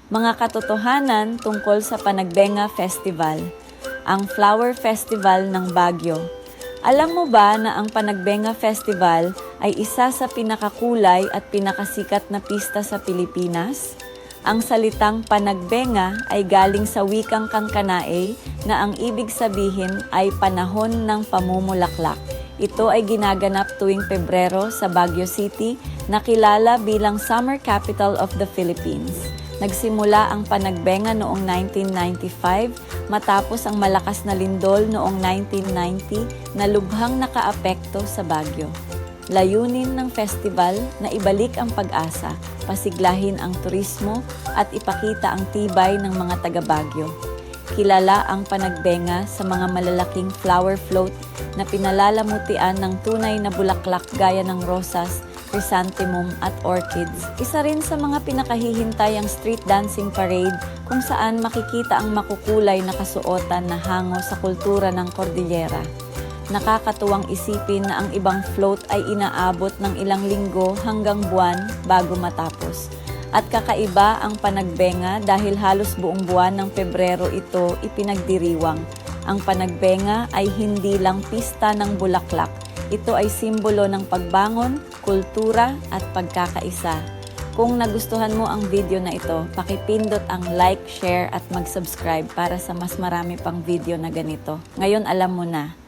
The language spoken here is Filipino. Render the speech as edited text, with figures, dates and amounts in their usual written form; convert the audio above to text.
Mga katotohanan tungkol sa Panagbenga Festival, ang Flower Festival ng Baguio. Alam mo ba na ang Panagbenga Festival ay isa sa pinakakulay at pinakasikat na pista sa Pilipinas? Ang salitang Panagbenga ay galing sa wikang Kangkanaey na ang ibig sabihin ay panahon ng pamumulaklak. Ito ay ginaganap tuwing Pebrero sa Baguio City na kilala bilang Summer Capital of the Philippines. Nagsimula ang Panagbenga noong 1995 matapos ang malakas na lindol noong 1990 na lubhang nakaapekto sa Baguio. Layunin ng festival na ibalik ang pag-asa, pasiglahin ang turismo at ipakita ang tibay ng mga taga-Baguio. Kilala ang Panagbenga sa mga malalaking flower float na pinalalamutian ng tunay na bulaklak gaya ng rosas, chrysanthemum at orchids. Isa rin sa mga pinakahihintayang street dancing parade kung saan makikita ang makukulay na kasuotan na hango sa kultura ng Cordillera. Nakakatuwang isipin na ang ibang float ay inaabot ng ilang linggo hanggang buwan bago matapos. At kakaiba ang Panagbenga dahil halos buong buwan ng Pebrero ito ipinagdiriwang. Ang Panagbenga ay hindi lang pista ng bulaklak. Ito ay simbolo ng pagbangon, kultura at pagkakaisa. Kung nagustuhan mo ang video na ito, pakipindot ang like, share at mag-subscribe para sa mas marami pang video na ganito. Ngayon alam mo na.